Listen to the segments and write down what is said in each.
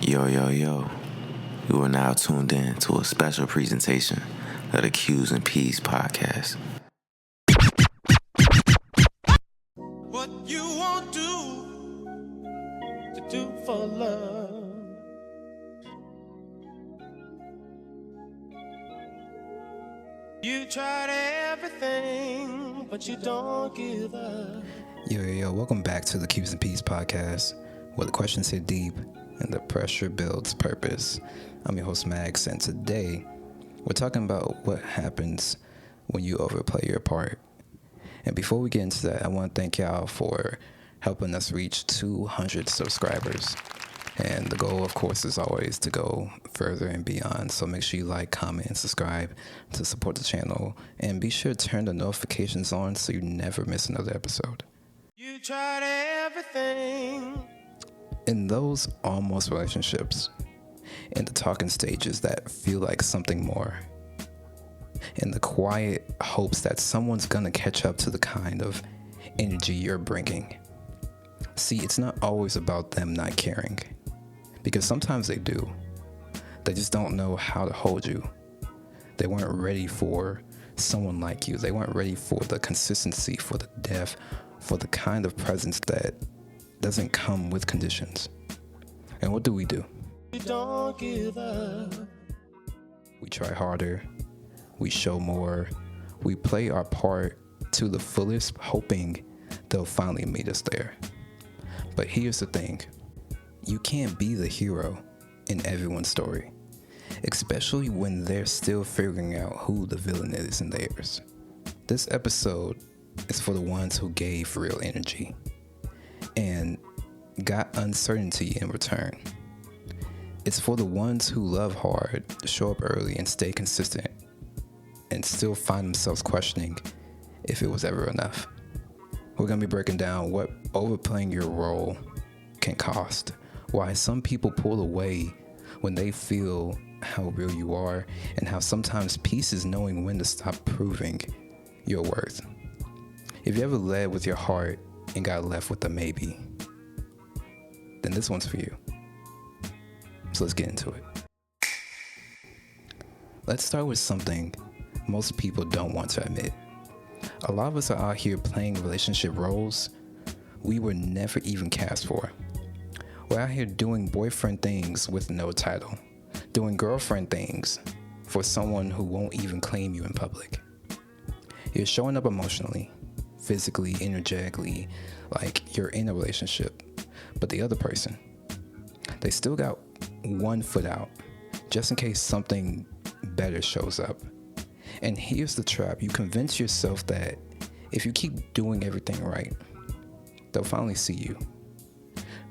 Yo, yo, yo. You are now tuned in to a special presentation of the Q's and P's podcast. What you won't do to do for love. You tried everything, but you don't give up. Yo, welcome back to the Q's and P's podcast, where the questions hit deep and the pressure builds purpose. I'm your host, Max, and today we're talking about what happens when you overplay your part. And before we get into that, I want to thank y'all for helping us reach 200 subscribers. And the goal, of course, is always to go further and beyond. So make sure you like, comment, and subscribe to support the channel. And be sure to turn the notifications on so you never miss another episode. You tried everything. In those almost relationships, in the talking stages that feel like something more, in the quiet hopes that someone's gonna catch up to the kind of energy you're bringing. See, it's not always about them not caring, because sometimes they do. They just don't know how to hold you. They weren't ready for someone like you. They weren't ready for the consistency, for the depth, for the kind of presence that doesn't come with conditions. And what do? You don't give up. We try harder, we show more, we play our part to the fullest, hoping they'll finally meet us there. But here's the thing, you can't be the hero in everyone's story, especially when they're still figuring out who the villain is in theirs. This episode is for the ones who gave real energy and got uncertainty in return. It's for the ones who love hard, show up early, and stay consistent, and still find themselves questioning if it was ever enough. We're going to be breaking down what overplaying your role can cost, why some people pull away when they feel how real you are, and how sometimes peace is knowing when to stop proving your worth. If you ever led with your heart and got left with a maybe, then this one's for you. So let's get into it. Let's start with something most people don't want to admit. A lot of us are out here playing relationship roles we were never even cast for. We're out here doing boyfriend things with no title, doing girlfriend things for someone who won't even claim you in public. You're showing up emotionally, physically, energetically, like you're in a relationship, but the other person, they still got one foot out, just in case something better shows up. And here's the trap. You convince yourself that if you keep doing everything right, they'll finally see you.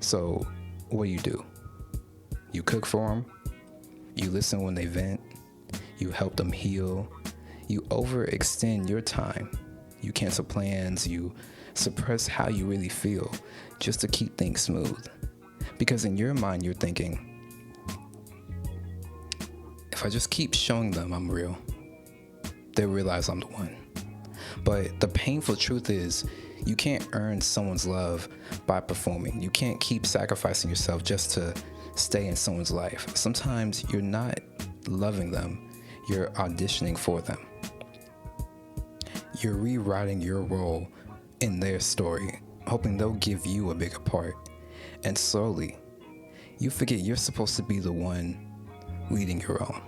So what do? You cook for them, you listen when they vent, you help them heal, you overextend your time, you cancel plans, you suppress how you really feel just to keep things smooth. Because in your mind, you're thinking, if I just keep showing them I'm real, they'll realize I'm the one. But the painful truth is, you can't earn someone's love by performing. You can't keep sacrificing yourself just to stay in someone's life. Sometimes you're not loving them, you're auditioning for them. You're rewriting your role in their story, hoping they'll give you a bigger part. And slowly, you forget you're supposed to be the one leading your own.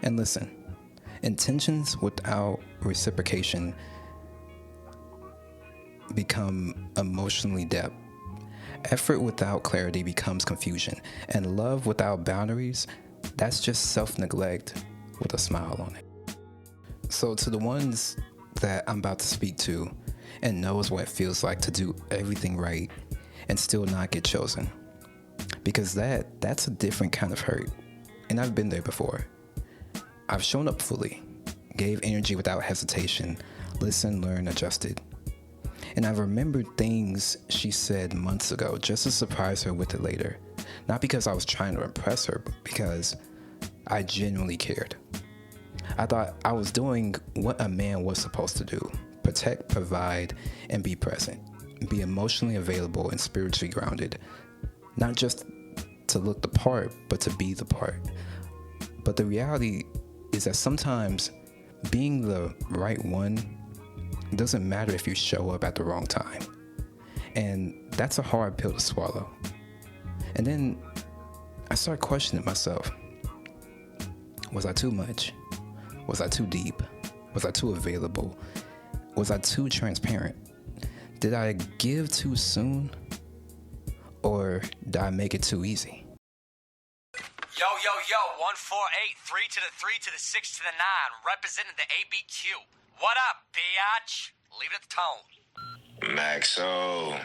And listen, intentions without reciprocation become emotionally depth. Effort without clarity becomes confusion. And love without boundaries, that's just self-neglect with a smile on it. So to the ones that I'm about to speak to and knows what it feels like to do everything right and still not get chosen, because that's a different kind of hurt. And I've been there before. I've shown up fully, gave energy without hesitation, listened, learned, adjusted. And I've remembered things she said months ago just to surprise her with it later. Not because I was trying to impress her, but because I genuinely cared. I thought I was doing what a man was supposed to do: protect, provide, and be present. Be emotionally available and spiritually grounded. Not just to look the part, but to be the part. But the reality is that sometimes being the right one doesn't matter if you show up at the wrong time. And that's a hard pill to swallow. And then I started questioning myself. Was I too much? Was I too deep? Was I too available? Was I too transparent? Did I give too soon? Or did I make it too easy? Yo, 148, 3 to the 3 to the 6 to the 9, representing the ABQ. What up, biatch? Leave it at the tone. Maxo,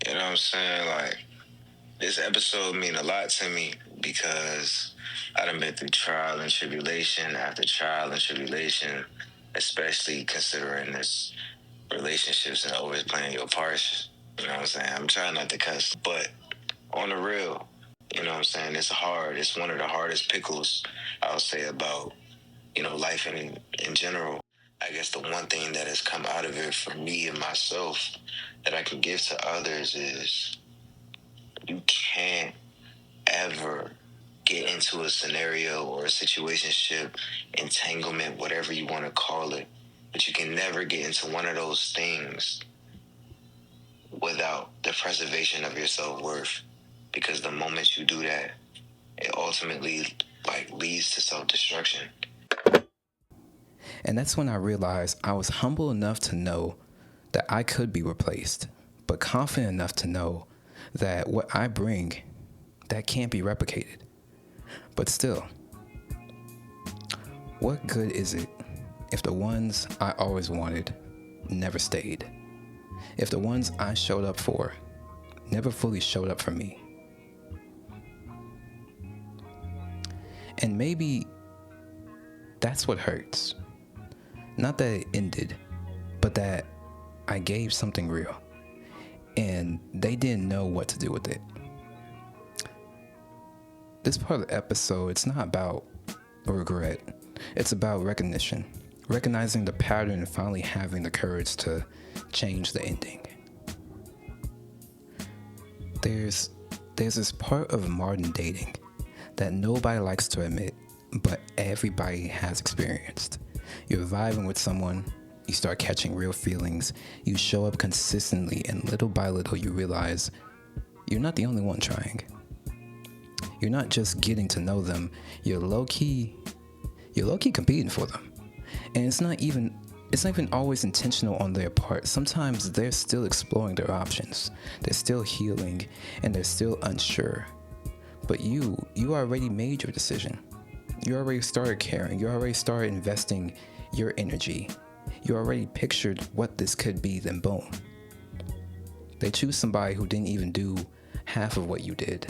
you know what I'm saying? Like, this episode mean a lot to me because I done been through trial and tribulation after trial and tribulation, especially considering this relationships and always playing your parts. You know what I'm saying? I'm trying not to cuss, but on the real, you know what I'm saying? It's hard. It's one of the hardest pickles, I'll say, about, life in general. I guess the one thing that has come out of it for me and myself that I can give to others is you can't ever get into a scenario or a situationship, entanglement, whatever you want to call it, but you can never get into one of those things without the preservation of your self-worth. Because the moment you do that, it ultimately leads to self-destruction. And that's when I realized I was humble enough to know that I could be replaced, but confident enough to know that what I bring, that can't be replicated. But still, what good is it if the ones I always wanted never stayed? If the ones I showed up for never fully showed up for me? And maybe that's what hurts. Not that it ended, but that I gave something real and they didn't know what to do with it. This part of the episode, it's not about regret. It's about recognition. Recognizing the pattern and finally having the courage to change the ending. There's this part of modern dating that nobody likes to admit, but everybody has experienced. You're vibing with someone, you start catching real feelings, you show up consistently, and little by little you realize you're not the only one trying. You're not just getting to know them, you're low-key competing for them. And it's not even always intentional on their part. Sometimes they're still exploring their options, they're still healing, and they're still unsure. But you already made your decision. You already started caring. You already started investing your energy. You already pictured what this could be, then boom. They choose somebody who didn't even do half of what you did.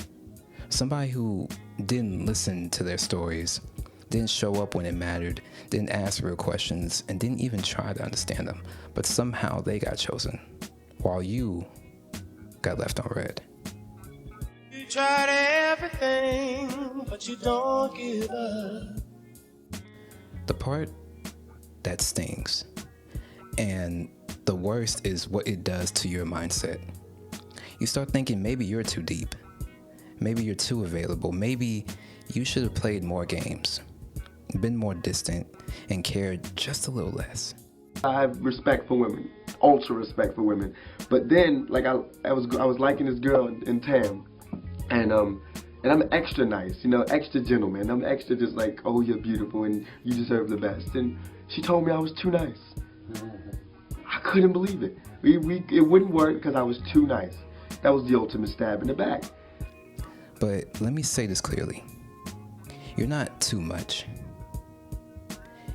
Somebody who didn't listen to their stories, didn't show up when it mattered, didn't ask real questions, and didn't even try to understand them. But somehow they got chosen, while you got left on red. You tried everything, but you don't give up. The part that stings, and the worst, is what it does to your mindset. You start thinking maybe you're too deep. Maybe you're too available. Maybe you should have played more games, been more distant, and cared just a little less. I have respect for women, ultra respect for women. But then, I was liking this girl in Tam, and I'm extra nice, extra gentleman. I'm extra just like, oh, you're beautiful and you deserve the best. And she told me I was too nice. I couldn't believe it. It wouldn't work because I was too nice. That was the ultimate stab in the back. But let me say this clearly. You're not too much.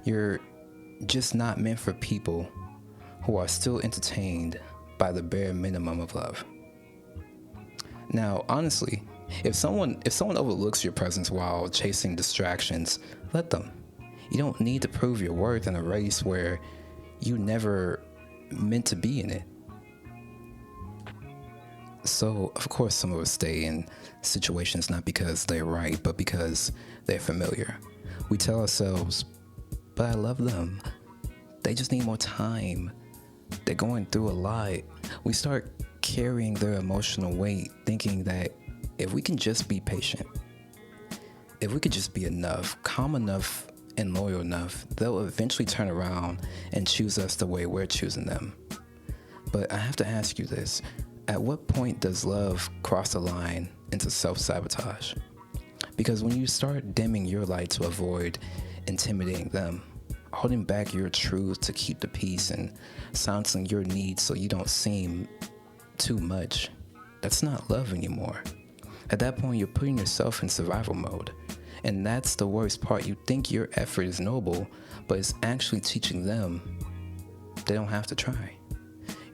You're just not meant for people who are still entertained by the bare minimum of love. Now, honestly, if someone overlooks your presence while chasing distractions, let them. You don't need to prove your worth in a race where you never meant to be in it. So, of course, some of us stay in situations not because they're right, but because they're familiar. We tell ourselves, but I love them. They just need more time. They're going through a lot. We start carrying their emotional weight, thinking that if we can just be patient, if we could just be enough, calm enough, and loyal enough, they'll eventually turn around and choose us the way we're choosing them. But I have to ask you this. At what point does love cross the line into self-sabotage? Because when you start dimming your light to avoid intimidating them, holding back your truth to keep the peace, and silencing your needs so you don't seem too much, that's not love anymore. At that point, you're putting yourself in survival mode. And that's the worst part. You think your effort is noble, but it's actually teaching them they don't have to try.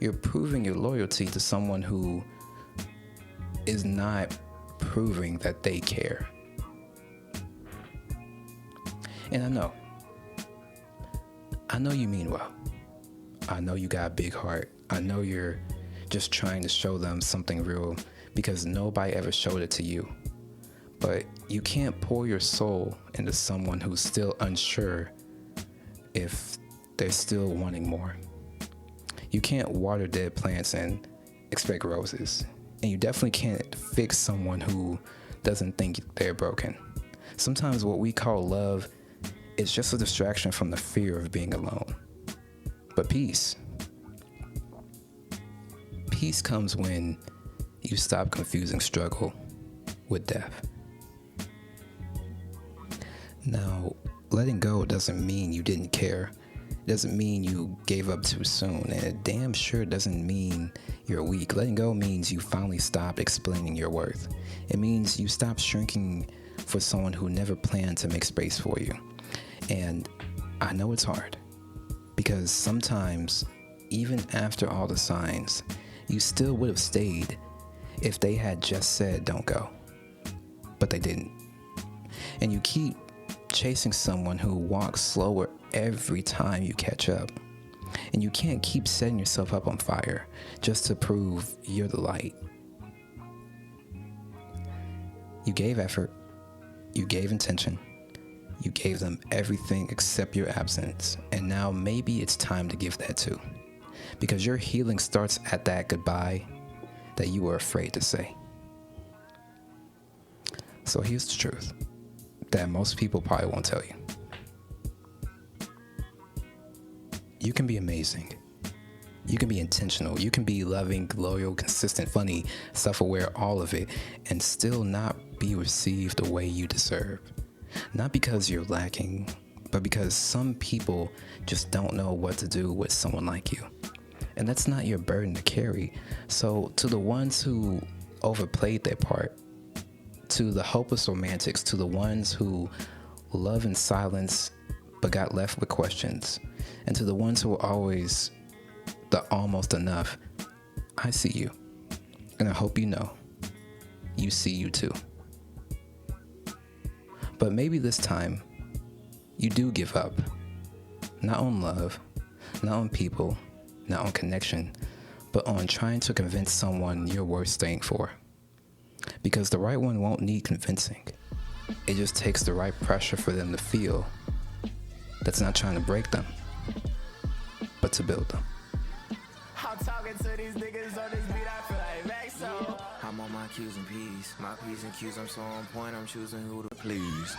You're proving your loyalty to someone who is not proving that they care. And I know you mean well. I know you got a big heart. I know you're just trying to show them something real because nobody ever showed it to you. But you can't pour your soul into someone who's still unsure if they're still wanting more. You can't water dead plants and expect roses. And you definitely can't fix someone who doesn't think they're broken. Sometimes what we call love is just a distraction from the fear of being alone. But peace comes when you stop confusing struggle with death. Now, letting go doesn't mean you didn't care. It doesn't mean you gave up too soon. And it damn sure doesn't mean you're weak. Letting go means you finally stopped explaining your worth. It means you stopped shrinking for someone who never planned to make space for you. And I know it's hard, because sometimes, even after all the signs, you still would have stayed if they had just said don't go. But they didn't. And you keep chasing someone who walks slower every time you catch up. And you can't keep setting yourself up on fire just to prove you're the light. You gave effort, you gave intention, you gave them everything except your absence, and now maybe it's time to give that too. Because your healing starts at that goodbye that you were afraid to say. So here's the truth that most people probably won't tell you. You can be amazing. You can be intentional. You can be loving, loyal, consistent, funny, self-aware, all of it, and still not be received the way you deserve. Not because you're lacking, but because some people just don't know what to do with someone like you. And that's not your burden to carry. So to the ones who overplayed their part, to the hopeless romantics, to the ones who love in silence but got left with questions, and to the ones who are always the almost enough, I see you. And I hope you know, you see you too. But maybe this time, you do give up. Not on love, not on people, not on connection, but on trying to convince someone you're worth staying for. Because the right one won't need convincing. It just takes the right pressure for them to feel that's not trying to break them, but to build them. I'm talking to these niggas on this beat, I feel like back so. I'm on my Q's and P's, my P's and Q's, I'm so on point, I'm choosing who to please.